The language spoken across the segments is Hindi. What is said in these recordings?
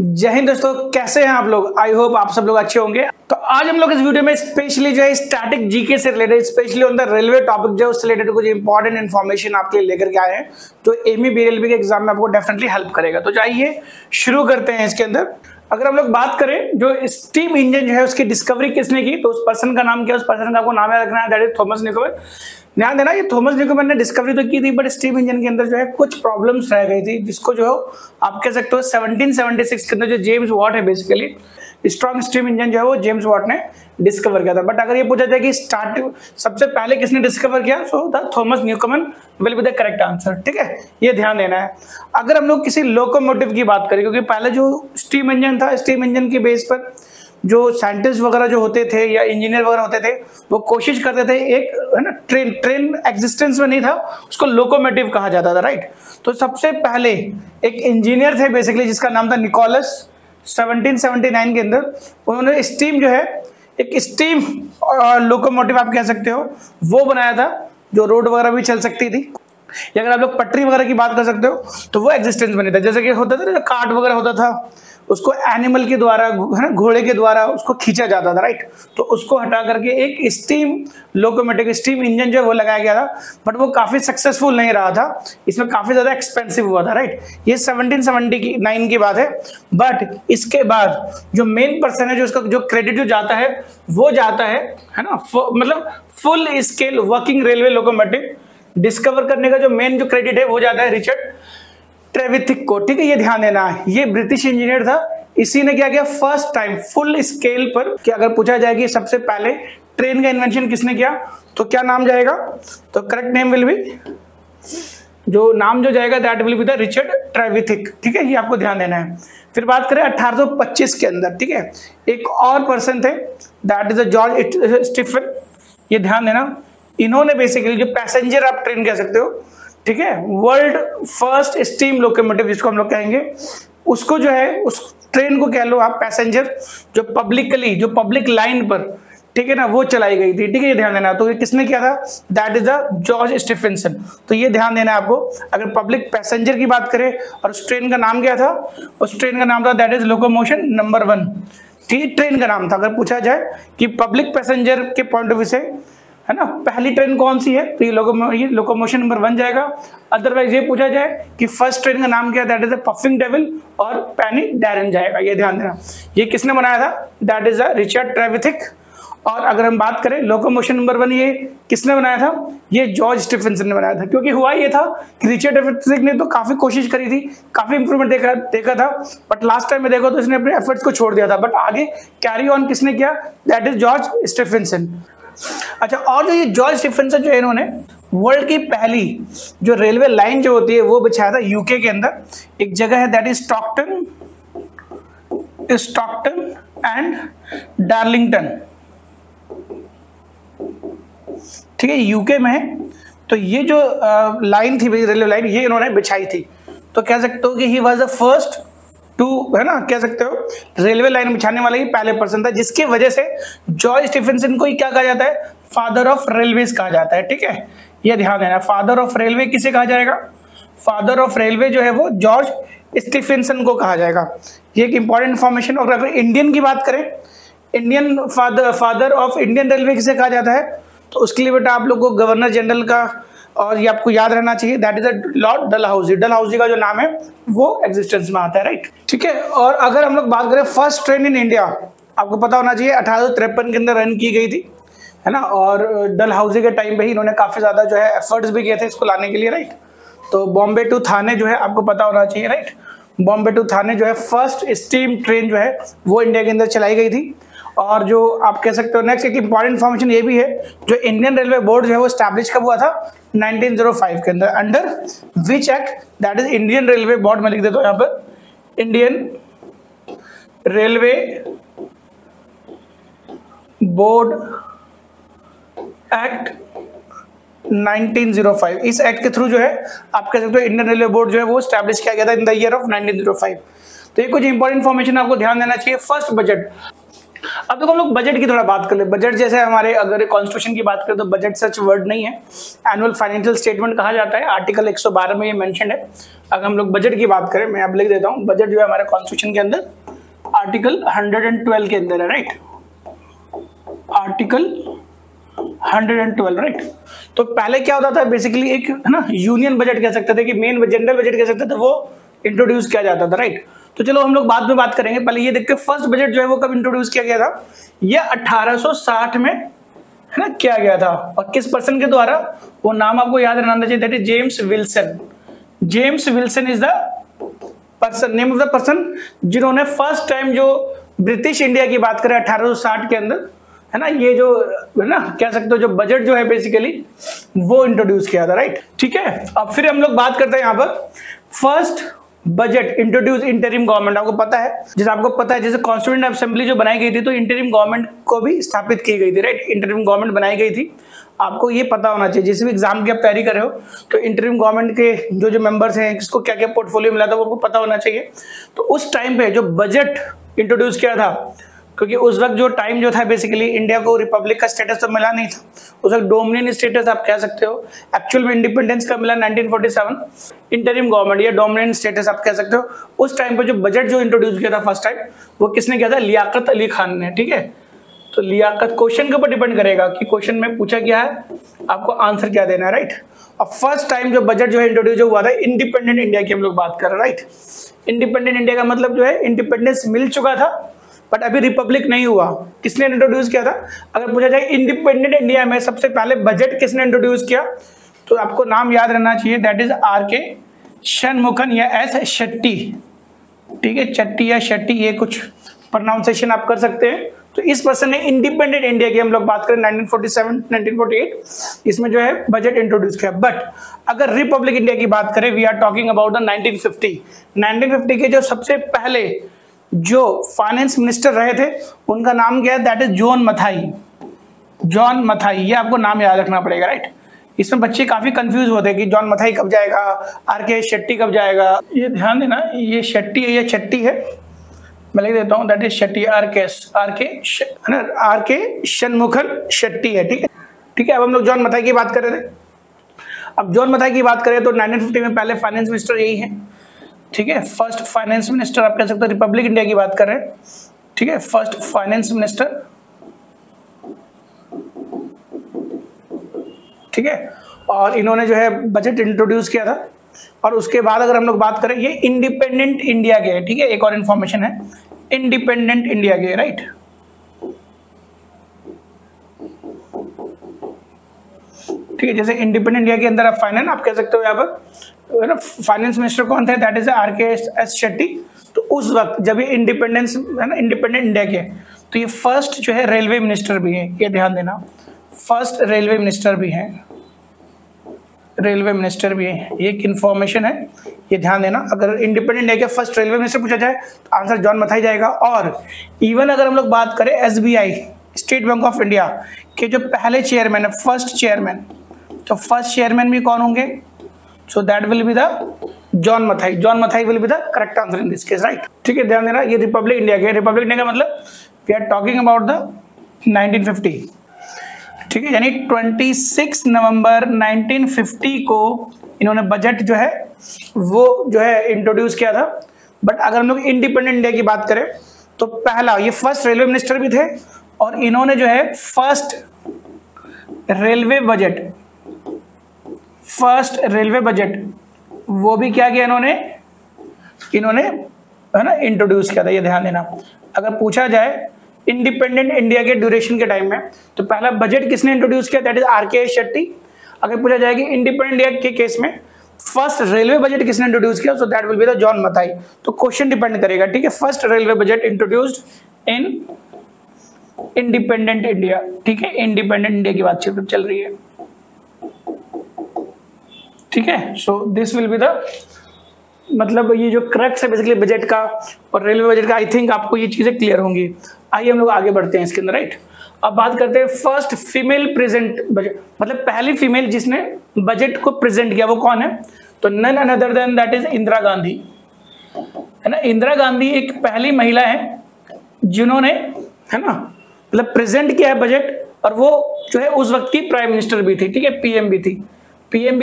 जय हिंद दोस्तों, कैसे हैं आप लोग। आई होप आप सब लोग अच्छे होंगे। तो आज हम लोग इस वीडियो में स्पेशली जो है स्टैटिक जीके से related, specially on the railway topic जो है उससे रिलेटेड कुछ इंपॉर्टेंट इन्फॉर्मेशन आपके लिए लेकर के आए हैं जो एमई बीएलबी के एग्जाम में आपको डेफिनेटली हेल्प करेगा। तो चाहिए शुरू करते हैं। इसके अंदर अगर हम लोग बात करें जो स्टीम इंजन जो है उसकी डिस्कवरी किसने की, तो उस पर्सन का नाम क्या है, उस पर्सन का आपको नाम याद रखना है, दैट इज थॉमस न्यूकोमेन। ध्यान देना, ये थॉमस न्यूकोमेन ने डिस्कवरी तो की थी बट स्टीम इंजन के अंदर जो है कुछ प्रॉब्लम्स रह गई थी, जिसको जो आप कह सकते हो 1776 के अंदर जो जेम्स वॉट है बेसिकली स्ट्रॉन्ग स्टीम इंजन जो है वो जेम्स वॉट ने डिस्कवर किया था। बट अगर ये पूछा जाए कि सबसे पहले किसने डिस्कवर किया, so the Thomas Newcomen will be the correct answer. ठीक है, ये ध्यान देना है। अगर हम लोग किसी लोकोमोटिव की बात करें, क्योंकि पहले जो स्टीम इंजन था, स्टीम इंजन के बेस पर जो साइंटिस्ट वगैरह जो होते थे या इंजीनियर वगैरह होते थे वो कोशिश करते थे, एक है ना ट्रेन एग्जिस्टेंस में नहीं था, उसको लोकोमोटिव कहा जाता था, राइट। तो सबसे पहले एक इंजीनियर थे बेसिकली जिसका नाम था निकोलस, 1779 के अंदर उन्होंने स्टीम जो है एक स्टीम लोकोमोटिव आप कह सकते हो वो बनाया था, जो रोड वगैरह भी चल सकती थी, या अगर आप लोग पटरी वगैरह की बात कर सकते हो तो वो एग्जिस्टेंस में नहीं था। जैसे कि होता था ना, कार्ट वगैरह होता था, उसको एनिमल के द्वारा है ना, घोड़े के द्वारा उसको खींचा जाता था, राइट। तो उसको हटा करके एक स्टीम लोकोमोटिव, स्टीम इंजन जो है वो लगाया गया था, बट वो काफी सक्सेसफुल नहीं रहा था, इसमें काफी ज्यादा एक्सपेंसिव हुआ था, राइट। ये 1779 की बात है। बट इसके बाद जो मेन पर्सन है जो उसका जो क्रेडिट जो जाता है वो जाता है ना, मतलब full scale working railway locomotive discover करने का जो मेन जो क्रेडिट है वो जाता है रिचर्ड ट्रेविथिक को। ठीक है, ये ध्यान देना है, ये ब्रिटिश इंजीनियर था, इसी ने क्या किया फर्स्ट टाइम फुल स्केल पर कि अगर पूछा जाए कि सबसे पहले ट्रेन का इन्वेंशन किसने किया तो क्या नाम जाएगा, तो करेक्ट नेम विल बी, जो नाम जो जाएगा that will be the Richard Trevithick. ठीक है, ये आपको ध्यान देना है। फिर बात करें 1825 के अंदर, ठीक है, एक और पर्सन थे दैट इज जॉर्ज स्टीफन। ये ध्यान देना, इन्होंने बेसिकली जो पैसेंजर आप ट्रेन कह सकते हो, ठीक है, वर्ल्ड फर्स्ट स्टीम लोकोमोटिव जिसको हम लोग कहेंगे, उसको जो है उस ट्रेन को कह लो आप पैसेंजर, जो पब्लिकली जो पब्लिक लाइन पर, ठीक है ना, वो चलाई गई थी। ठीक है, ये ध्यान देना। तो ये किसने किया था, that is the George Stephenson. तो ये ध्यान देना है आपको। अगर पब्लिक पैसेंजर की बात करें और उस ट्रेन का नाम क्या था, उस ट्रेन का नाम था दैट इज लोकोमोशन नंबर 1। ठीक, ट्रेन का नाम था। अगर पूछा जाए कि पब्लिक पैसेंजर के पॉइंट ऑफ व्यू से है ना पहली ट्रेन कौन सी है, तो ये लोकोमोशन नंबर 1 जाएगा। अदरवाइज ये पूछा जाए कि फर्स्ट ट्रेन का नाम क्या है, that is the puffing devil और पेनी डायरन जाएगा। ये ध्यान देना, ये किसने बनाया था, that is the Richard Trevithick. और अगर हम बात करें लोकोमोशन नंबर 1 ये किसने बनाया था, ये जॉर्ज स्टीफेंसन ने बनाया था। क्योंकि हुआ ये था कि रिचर्ड ट्रेविथिक ने तो काफी कोशिश करी थी, काफी इंप्रूवमेंट देखा था, बट लास्ट टाइम में देखो तो इसने अपने एफर्ट्स को छोड़ दिया था, बट आगे कैरी ऑन किसने किया, दैट इज जॉर्ज स्टीफेंसन। अच्छा, और जो ये जॉर्ज स्टीफेंसन जो है, इन्होंने वर्ल्ड की पहली जो रेलवे लाइन जो होती है वो बिछाया था यूके के अंदर। एक जगह है that is Stockton and Darlington. ठीक है, यूके में है। तो ये जो लाइन थी रेलवे लाइन, ये इन्होंने बिछाई थी। तो कह सकते हो कि he was the first to, है ना, कह सकते हो रेलवे लाइन बिछाने वाला ही पहले पर्सन था, जिसकी वजह से जॉर्ज स्टीफेंसन को ही क्या कहा जाता है, फादर ऑफ रेलवेज कहा जाता है। ठीक है, ये ध्यान देना, फादर ऑफ रेलवे किसे कहा जाएगा, फादर ऑफ रेलवे जो है वो जॉर्ज स्टीफेंसन को कहा जाएगा। ये एक इंपॉर्टेंट इंफॉर्मेशन। और अगर इंडियन की बात करें, Indian father of Indian railway किसे कहा जाता है, तो उसके लिए बेटा आप लोग को गवर्नर जनरल का और ये आपको याद रहना चाहिए, that is the Lord Dalhousie. Dalhousie का जो नाम है वो एग्जिस्टेंस में आता है, राइट। ठीक है, और अगर हम लोग बात करें फर्स्ट ट्रेन इन इंडिया, आपको पता होना चाहिए 1853 के अंदर रन की गई थी, है ना। और डलहौजी के टाइम पे ही इन्होंने काफी ज्यादा जो है एफर्ट्स भी किए थे इसको लाने के लिए, राइट। तो बॉम्बे टू थाने जो है आपको पता होना चाहिए, राइट। बॉम्बे टू थाने जो है फर्स्ट स्टीम ट्रेन जो है वो इंडिया के अंदर चलाई गई थी। और जो आप कह सकते हो नेक्स्ट एक इंपॉर्टेंट इन्फॉर्मेशन ये भी है, जो इंडियन रेलवे बोर्ड जो है वो स्टैब्लिश कब हुआ था, 1905 के अंदर। Under which act, that is Indian railway board, मैं लिख देता हूं यहाँ पर, इंडियन रेलवे बोर्ड एक्ट 1905। इस एक्ट के थ्रू जो है आप कह सकते हो इंडियन रेलवे बोर्ड जो है वो स्टैब्लिश किया गया था इन द ईयर ऑफ 1905। तो ये कुछ इंपॉर्टेंट इन्फॉर्मेशन आपको ध्यान देना चाहिए। फर्स्ट बजट, अब देखो हम लोग बजट की थोड़ा बात कर ले। बजट जैसे हमारे अगर कॉन्स्टिट्यूशन की बात करें तो बजट सच वर्ड नहीं है, एनुअल फाइनेंशियल स्टेटमेंट कहा जाता है। आर्टिकल 112 में ये मेंशन है। अगर हम लोग बजट की बात करें, मैं अब लिख देता हूँ, बजट जो है हमारे कॉन्स्टिट्यूशन के अंदर आर्टिकल 112 के अंदर है, राइट, आर्टिकल 112, राइट। तो पहले क्या होता था बेसिकली, एक है ना यूनियन बजट कह सकते थे कि मेन जनरल बजट कह सकते थे, वो इंट्रोड्यूस किया जाता था, राइट। तो चलो हम लोग बाद में बात करेंगे, पहले ये देखते हैं फर्स्ट बजट जो है वो कब इंट्रोड्यूस किया गया था। ये 1860 में है ना किया गया था, और किस पर्सन के द्वारा, वो नाम आपको याद रहना चाहिए, that is James Wilson. James Wilson is the person, name of the person जिन्होंने फर्स्ट टाइम जो ब्रिटिश इंडिया की बात करें 1860 के अंदर, है ना, ये जो है ना कह सकते हो जो बजट जो है बेसिकली वो इंट्रोड्यूस किया था, राइट। ठीक है, अब फिर हम लोग बात करते हैं यहाँ पर first budget introduce interim government. आपको पता है, जैसे आपको पता है, जैसे कॉन्स्टिट्यूएंट असेंबली जो बनाई गई थी तो इंटरिम गवर्नमेंट को भी स्थापित की गई थी, राइट। इंटरिम गवर्नमेंट बनाई गई थी, आपको ये पता होना चाहिए। जिस भी एग्जाम की आप तैयारी कर रहे हो तो इंटरिम गवर्नमेंट के जो मेंबर्स हैं, किसको क्या क्या पोर्टफोलियो मिला था वो आपको पता होना चाहिए। तो उस टाइम पे जो बजट इंट्रोड्यूस किया था, क्योंकि उस वक्त जो टाइम जो था बेसिकली इंडिया को रिपब्लिक का स्टेटस तो मिला नहीं था, उस वक्त डोमिनियन स्टेटस आप कह सकते हो। एक्चुअल में इंडिपेंडेंस का मिला 1947, इंटरिम गवर्नमेंट या डोमिनियन स्टेटस आप कह सकते हो। उस टाइम पे जो बजट जो इंट्रोड्यूस किया था फर्स्ट टाइम, वो किसने किया था, लियाकत अली खान ने, ठीक है। तो लियाकत क्वेश्चन के ऊपर डिपेंड करेगा कि क्वेश्चन में पूछा गया है, आपको आंसर क्या देना है, राइट। और फर्स्ट टाइम जो बजट जो है इंट्रोड्यूस हुआ था इंडिपेंडेंट इंडिया की हम लोग बात कर रहे हैं, राइट। इंडिपेंडेंट इंडिया का मतलब जो है इंडिपेंडेंस मिल चुका था बट अभी रिपब्लिक नहीं हुआ। किसने इंट्रोड्यूस किया था, अगर पूछा जाए इंडिपेंडेंट इंडिया में सबसे पहले बजट किसने इंट्रोड्यूस किया, तो आपको नाम याद रहना चाहिए, दैट इज आर.के. शनमुखन या एस शेट्टी, ठीक है, चट्टी या शेट्टी, ये कुछ प्रोनाउंसिएशन आप कर सकते हैं। तो इस पर्सन ने इंडिपेंडेंट इंडिया की हम लोग बात करें 1947 1948 इसमें जो है बजट इंट्रोड्यूस किया। बट अगर रिपब्लिक इंडिया की बात करें, we are talking about the 1950 के जो सबसे पहले जो फाइनेंस मिनिस्टर रहे थे उनका नाम क्या है, that is John Mathai. John Mathai, ये आपको नाम याद रखना पड़ेगा, राइट। इसमें बच्चे काफी कंफ्यूज होते हैं कि जॉन मथाई कब जाएगा, आर.के. शेट्टी कब जाएगा। ये ध्यान देना, ये शेट्टी है या चट्टी है, मैं लिख देता हूँ, that is Shetty, R K. Shanmukhan Shetty है, ठीक है, ठीक है। अब हम लोग जॉन मथाई की बात कर रहे थे। अब जॉन मथाई की बात करें तो 1950 में पहले फाइनेंस मिनिस्टर यही है, ठीक है। फर्स्ट फाइनेंस मिनिस्टर आप कह सकते हो, रिपब्लिक इंडिया की बात कर रहे हैं, ठीक है। फर्स्ट फाइनेंस मिनिस्टर, ठीक है, और इन्होंने जो है बजट इंट्रोड्यूस किया था। और उसके बाद अगर हम लोग बात करें, ये इंडिपेंडेंट इंडिया के, ठीक है, एक और इंफॉर्मेशन है, इंडिपेंडेंट इंडिया के, राइट। ठीक है, जैसे इंडिपेंडेंट इंडिया के अंदर आप फाइनेंस आप कह सकते हो, यहाँ पर ना फाइनेंस मिनिस्टर कौन थे, that is R K. S Shetty. तो उस वक्त जब ये इंडिपेंडेंस है ना इंडिपेंडेंट इंडिया के, तो ये फर्स्ट जो है रेलवे मिनिस्टर भी है, ये ध्यान देना, फर्स्ट रेलवे मिनिस्टर भी है, रेलवे मिनिस्टर भी है, ये एक इंफॉर्मेशन है, ये ध्यान देना। अगर इंडिपेंडेंट इंडिया के फर्स्ट रेलवे मिनिस्टर पूछा जाए तो आंसर जॉन मथाई जाएगा। और इवन अगर हम लोग बात करें SBI, State Bank of India के जो पहले चेयरमैन है, फर्स्ट चेयरमैन, तो फर्स्ट चेयरमैन भी कौन होंगे, so that will be the John Mathai. John Mathai will be the correct answer in this case, right. ठीक है, ध्यान देना, ये रिपब्लिक इंडिया के, रिपब्लिक इंडिया का मतलब we are talking about the 1950, ठीक है, यानी 26 नवंबर 1950 को इन्होंने बजट जो है वो जो है इंट्रोड्यूस किया था। बट अगर हम लोग इंडिपेंडेंट इंडिया की बात करें तो पहला, ये फर्स्ट रेलवे मिनिस्टर भी थे और इन्होंने जो है फर्स्ट रेलवे बजट वो भी क्या किया इन्होंने है ना इंट्रोड्यूस किया था, ये ध्यान देना। अगर पूछा जाए इंडिपेंडेंट इंडिया के ड्यूरेशन के टाइम में तो पहला बजट किसने इंट्रोड्यूस किया, दैट इज आर.के. शेट्टी। अगर पूछा जाए कि इंडिपेंडेंट इंडिया के केस में फर्स्ट रेलवे बजट किसने इंट्रोड्यूस किया, सो that will be the John Mathai. तो क्वेश्चन डिपेंड करेगा, ठीक है, first railway budget introduced in independent India, ठीक है, इंडिपेंडेंट इंडिया की बातचीत चल रही है, ठीक है। So this will be the मतलब ये जो क्रक्स है बेसिकली बजट का और रेलवे बजट का, आई थिंक आपको ये चीजें क्लियर होंगी। आइए हम लोग आगे बढ़ते हैं इसके अंदर, राइट। अब बात करते हैं फर्स्ट फीमेल प्रेजेंट बजट, मतलब पहली फीमेल जिसने बजट को प्रेजेंट किया वो कौन है, तो none other than that is Indira Gandhi, है ना। इंदिरा गांधी एक पहली महिला है जिन्होंने है ना, मतलब प्रेजेंट किया है बजट, और वो जो है उस वक्त की प्राइम मिनिस्टर भी थी, ठीक है, पीएम भी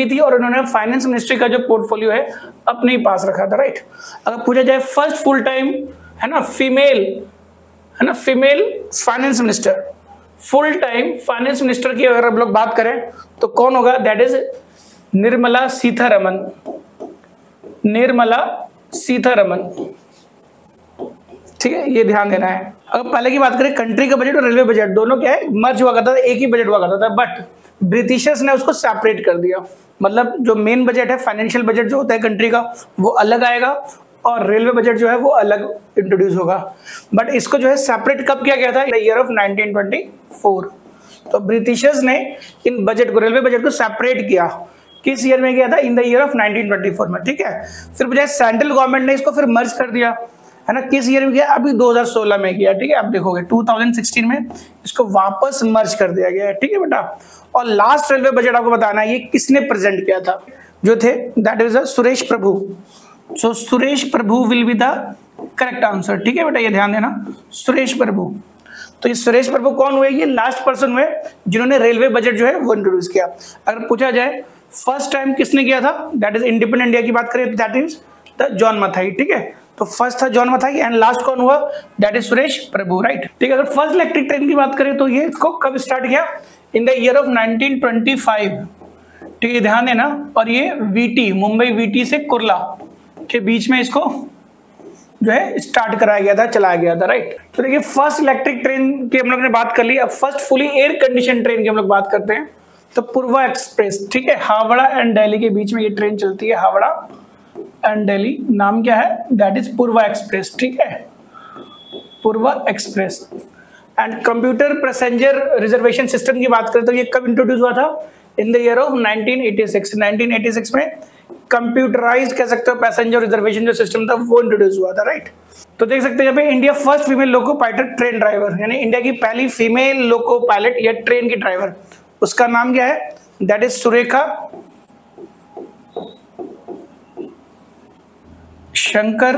थी, और उन्होंने फाइनेंस मिनिस्ट्री का जो पोर्टफोलियो है अपने ही पास रखा था, राइट। अगर पूछा जाए फर्स्ट फुल टाइम, है ना, female finance minister, full time finance minister की अगर हम लोग बात करें तो कौन होगा, दैट इज निर्मला सीतारमन, ठीक है, ये ध्यान देना है। अगर पहले की बात करें, कंट्री का बजट और रेलवे बजट दोनों क्या है, मर्ज हुआ करता था, एक ही बजट हुआ करता था, बट ब्रिटिशर्स ने उसको सेपरेट कर दिया। मतलब जो मेन बजट है, फाइनेंशियल बजट जो होता है कंट्री का, वो अलग आएगा, और रेलवे बजट जो है वो अलग इंट्रोड्यूस होगा। बट इसको जो है सेपरेट कब किया गया था, इन द ईयर ऑफ 1924। तो ब्रिटिशर्स ने इन बजट को, रेलवे बजट को सेपरेट किया, किस ईयर में किया था, इन द ईयर ऑफ 1924 में, ठीक है। फिर बजाय सेंट्रल गवर्नमेंट ने इसको फिर मर्ज कर दिया, है ना, किस ईयर में किया, अभी 2016 में किया, ठीक है। आप देखोगे 2016 में इसको वापस मर्ज कर दिया गया है, ठीक है बेटा। और लास्ट रेलवे बजट आपको बताना है ये किसने प्रेजेंट किया था, जो थे, that is Suresh Prabhu. So Suresh Prabhu will be the correct answer, ठीक है बेटा, ये ध्यान देना, सुरेश प्रभु। तो ये सुरेश प्रभु कौन हुए, ये लास्ट पर्सन हुए जिन्होंने रेलवे बजट जो है वो इंट्रोड्यूस किया। अगर पूछा जाए फर्स्ट टाइम किसने किया था, दैट इज इंडिपेंडेंट इंडिया की बात करें, that is the John Mathai, ठीक है। तो फर्स्ट था जॉन मथाई एंड लास्ट कौन हुआ, that is Suresh Prabhu, right, ठीक है। अगर फर्स्ट इलेक्ट्रिक ट्रेन की बात करें तो ये इसको कब स्टार्ट किया, इन द ईयर ऑफ 1925, ठीक है, ध्यान देना। और ये वीटी, मुंबई वीटी से कुर्ला के बीच में इसको जो है स्टार्ट कराया गया था, चलाया गया था, राइट। तो देखिए फर्स्ट इलेक्ट्रिक ट्रेन की हम लोग ने बात कर ली। अब first fully air condition train की हम लोग बात करते हैं, तो पूर्वा एक्सप्रेस, ठीक है, हावड़ा एंड दिल्ली के बीच में ये ट्रेन चलती है, हावड़ा एंड दिल्ली, नाम क्या है, दैट इज पूर्वा एक्सप्रेस, ठीक है, Poorva express. And computer passenger reservation system की बात करें तो ये कब इंट्रोड्यूस हुआ था, इन द ईयर ऑफ 1986 में कंप्यूटराइज्ड कह सकते हो पैसेंजर रिजर्वेशन जो सिस्टम था वो इंट्रोड्यूस हुआ था, राइट। तो देख सकते हैं यहाँ पे India first female loco pilot train driver, यानी इंडिया की पहली फीमेल लोको पायलट या ट्रेन की ड्राइवर, उसका नाम क्या है, दैट इज सुरेखा शंकर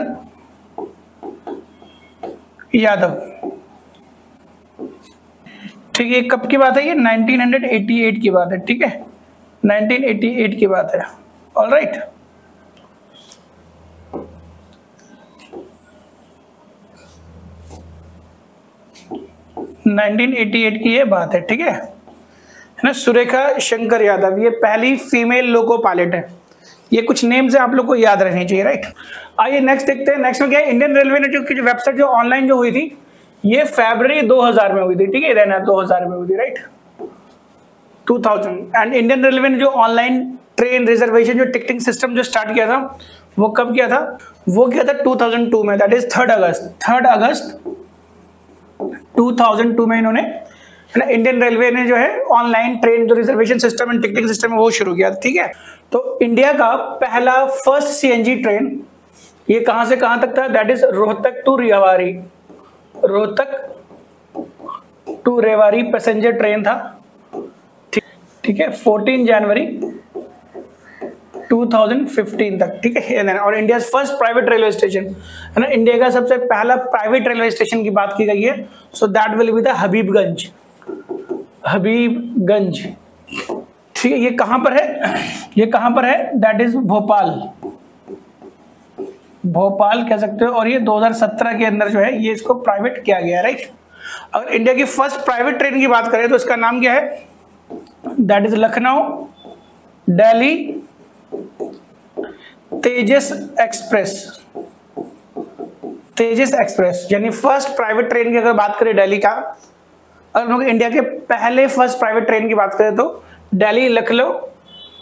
यादव, ठीक है। कब की बात है ये, 1988 की बात है, ठीक है, 1988 की बात है, ऑलराइट। की ये बात है, ठीक है ना। सुरेखा शंकर यादव ये पहली फीमेल लोको पायलट है। ये कुछ नेम्स है, आप लोग को याद रखनी चाहिए, राइट। आइए नेक्स्ट देखते हैं। नेक्स्ट में क्या है, इंडियन रेलवे ने जो वेबसाइट जो ऑनलाइन जो हुई थी, ये फरवरी 2000 में हुई थी, ठीक है, रहना 2000 में हुई थी, राइट, 2000। एंड इंडियन रेलवे ने जो ऑनलाइन ट्रेन रिजर्वेशन जो टिकटिंग सिस्टम जो स्टार्ट किया था, वो कब किया था, वो किया था 2002 में, दैट इज 3 अगस्त 2002 में इन्होंने, इंडियन रेलवे ने जो है ऑनलाइन ट्रेन जो reservation system and ticketing system है वो शुरू किया, ठीक है। तो इंडिया का पहला फर्स्ट सीएनजी ट्रेन ये कहां से कहां तक था, that is Rohtak to Rewari passenger train था, ठीक है, 14 जनवरी 2015 तक, ठीक है। और India first private railway station, है ना, इंडिया का सबसे पहला प्राइवेट रेलवे स्टेशन की बात की गई है, सो that will be the Habibganj, ठीक है। ये कहां पर है, दैट इज भोपाल कह सकते हो। और ये 2017 के अंदर जो है ये इसको प्राइवेट किया गया, राइट। अगर इंडिया की फर्स्ट प्राइवेट ट्रेन की बात करें तो इसका नाम क्या है, that is Lucknow Delhi Tejas express, यानी फर्स्ट प्राइवेट ट्रेन की अगर बात करें दिल्ली का, अगर हम लोग इंडिया के पहले फर्स्ट प्राइवेट ट्रेन की बात करें तो दिल्ली लखनऊ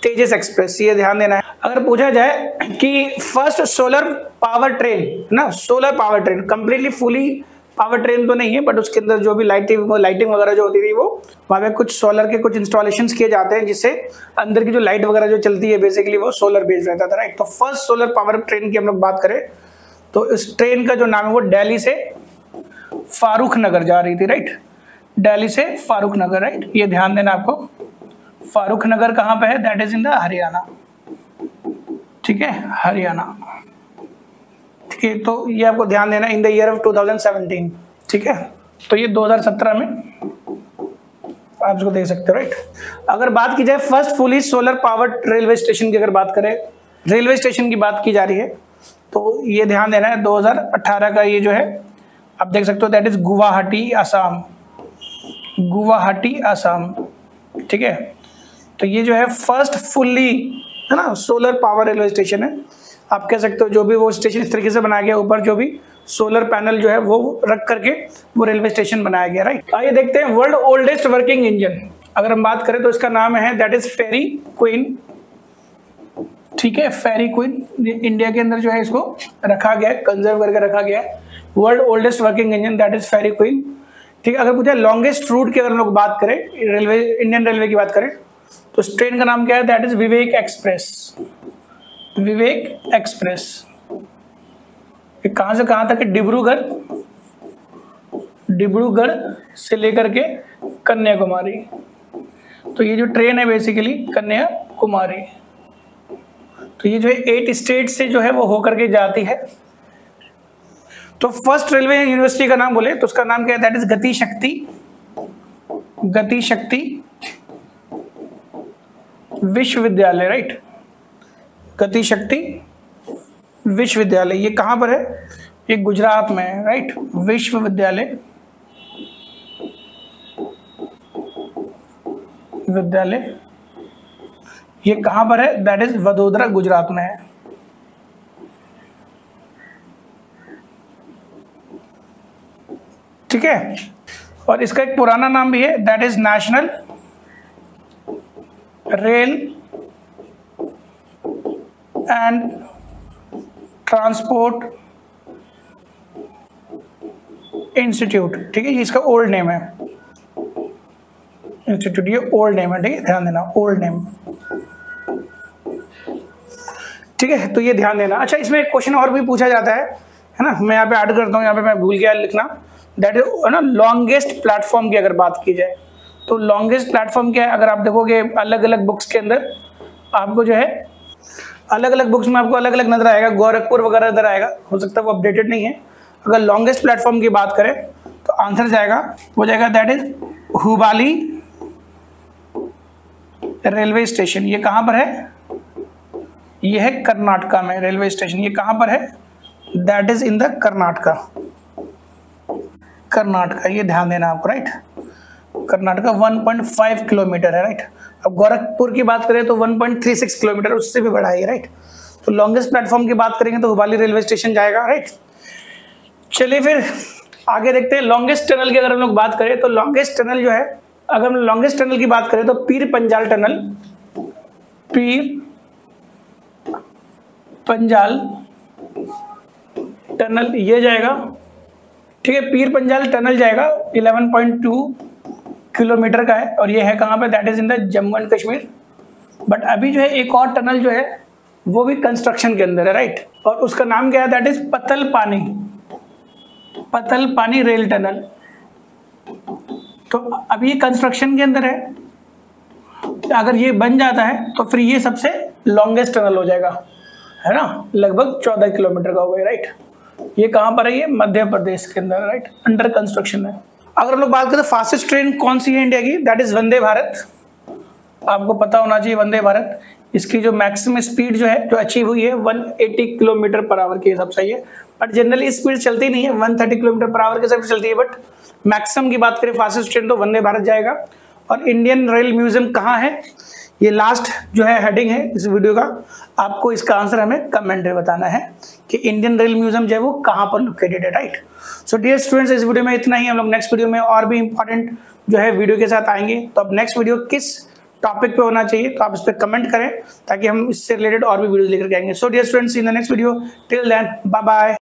तेजस एक्सप्रेस, ये ध्यान देना है। अगर पूछा जाए कि फर्स्ट सोलर पावर ट्रेन ना, solar power train completely fully power train तो नहीं है, बट उसके अंदर जो भी लाइटिंग वगैरह जो होती थी वो वहाँ पे कुछ सोलर के कुछ इंस्टॉलेशंस किए जाते हैं, जिससे अंदर की जो लाइट वगैरह जो चलती है बेसिकली वो सोलर बेस्ड रहता था, राइट। तो फर्स्ट सोलर पावर ट्रेन की हम लोग बात करें तो इस ट्रेन का जो नाम है वो दिल्ली से फारूक नगर जा रही थी, राइट, दिल्ली से फारूक नगर, राइट। ये ध्यान देना आपको, फारूक नगर कहाँ पे है, that is in the Haryana, ठीक है, हरियाणा, ठीक है। तो ये आपको ध्यान देना, इन द ईयर ऑफ 2017, ठीक है, तो ये 2017 में आप इसको देख सकते हो, राइट। अगर बात की जाए first fully solar powered railway station की, अगर बात करें रेलवे स्टेशन की बात की जा रही है, तो ये ध्यान देना है 2018 का ये जो है आप देख सकते हो, दैट इज गुवाहाटी आसाम, गुवाहाटी आसाम, ठीक है। तो ये जो है फर्स्ट फुल्ली, है ना, सोलर पावर रेलवे स्टेशन है। आप कह सकते हो जो भी वो स्टेशन इस तरीके से बनाया गया, ऊपर जो भी सोलर पैनल जो है वो रख करके वो रेलवे स्टेशन बनाया गया, राइट। आइए देखते हैं वर्ल्ड ओल्डेस्ट वर्किंग इंजन। अगर हम बात करें तो इसका नाम है दैट इज फेरी क्वीन, ठीक है, फेरी क्वीन। इंडिया के अंदर जो है इसको रखा गया है, कंजर्व करके रखा गया है। World oldest working engine that is Fairy Queen, ठीक है। अगर पूछा लॉन्गेस्ट रूट की अगर लोग बात करें रेलवे, इंडियन रेलवे की बात करें, तो इस ट्रेन का नाम क्या है, that is Vivek express, Vivek express. कहां से कहां तक है, डिब्रूगढ़, डिब्रूगढ़ से लेकर के कन्याकुमारी। तो ये जो ट्रेन है बेसिकली कन्याकुमारी, तो ये जो है 8 स्टेट से जो है वो होकर के जाती है। तो फर्स्ट रेलवे यूनिवर्सिटी का नाम बोले तो उसका नाम क्या है, दैट इज गति शक्ति, गति शक्ति विश्वविद्यालय, राइट, गति शक्ति विश्वविद्यालय। ये कहां पर है, ये गुजरात में है, राइट। विश्वविद्यालय, विद्यालय ये कहां पर है, दैट इज वडोदरा, गुजरात में है। ठीक है, और इसका एक पुराना नाम भी है, that is national rail and transport institute, ठीक है। ये इसका ओल्ड नेम है, इंस्टीट्यूट, ये ओल्ड नेम है, ठीक है, ध्यान देना, ओल्ड नेम, ठीक है। तो ये ध्यान देना। अच्छा, इसमें एक क्वेश्चन और भी पूछा जाता है ना, मैं यहाँ पे ऐड करता हूँ, यहाँ पे मैं भूल गया लिखना, दैट इज ना लॉन्गेस्ट प्लेटफॉर्म की अगर बात की जाए तो लॉन्गेस्ट प्लेटफॉर्म क्या है। अगर आप देखोगे अलग अलग बुक्स के अंदर आपको जो है अलग अलग बुक्स में आपको अलग अलग नजर आएगा, गोरखपुर वगैरह नजर आएगा, हो सकता है वो अपडेटेड नहीं है। अगर लॉन्गेस्ट प्लेटफॉर्म की बात करें तो आंसर जाएगा, हो जाएगा that is Hubli railway station. ये कहां पर है, ये है कर्नाटका में रेलवे स्टेशन। ये कहां पर है, that is in the Karnataka, Karnataka, ये ध्यान देना आपको, राइट। कर्नाटका 1.5 किलोमीटर है, राइट। अब गोरखपुर की बात करें तो 1.36 किलोमीटर, उससे भी बड़ा है, राइट। तो लॉन्गेस्ट प्लेटफॉर्म की बात करेंगे तो हुबाली रेलवे स्टेशन जाएगा, राइट। चलिए फिर आगे देखते हैं लॉन्गेस्ट टनल की अगर हम लोग बात करें तो लॉन्गेस्ट टनल जो है, अगर हम लॉन्गेस्ट टनल की बात करें तो पीर पंजाल टनल, पीर पंजाल टनल ये जाएगा, ठीक है। पीर पंजाल टनल जाएगा 11.2 किलोमीटर का है और ये है कहाँ पे, that is in the Jammu and Kashmir. But अभी जो है एक और टनल जो है वो भी कंस्ट्रक्शन के अंदर है, राइट, और उसका नाम क्या है, दैट इज पतल पानी, पतल पानी रेल टनल। तो अभी ये कंस्ट्रक्शन के अंदर है, अगर ये बन जाता है तो फिर ये सबसे लॉन्गेस्ट टनल हो जाएगा, है ना, लगभग 14 किलोमीटर का होगा, राइट। ये कहां पर है, ये मध्य प्रदेश के अंदर, राइट, अंडर कंस्ट्रक्शन है। अगर हम लोग बात करें फास्टेस्ट ट्रेन कौन सी है इंडिया की, दैट इज वंदे भारत। आपको पता होना चाहिए वंदे भारत, इसकी जो मैक्सिमम स्पीड जो है जो अचीव हुई है 180 किलोमीटर पर आवर के हिसाब से है, बट जनरली स्पीड चलती नहीं है, 130 किलोमीटर पर आवर के हिसाब से चलती है, बट मैक्सिमम की बात करें फास्टेस्ट ट्रेन तो वंदे भारत जाएगा। और इंडियन रेल म्यूजियम कहाँ है, ये लास्ट जो है हेडिंग है इस वीडियो का, आपको इसका आंसर हमें कमेंट में बताना है कि इंडियन रेल म्यूजियम जो है वो कहाँ पर लोकेटेड है, राइट। सो डियर स्टूडेंट्स, इस वीडियो में इतना ही। हम लोग नेक्स्ट वीडियो में और भी इंपॉर्टेंट जो है वीडियो के साथ आएंगे। तो अब नेक्स्ट वीडियो किस टॉपिक पे होना चाहिए तो आप इस पर कमेंट करें ताकि हम इससे रिलेटेड और भी वीडियो लेकर के आएंगे। So dear students, in the next video, till then bye bye.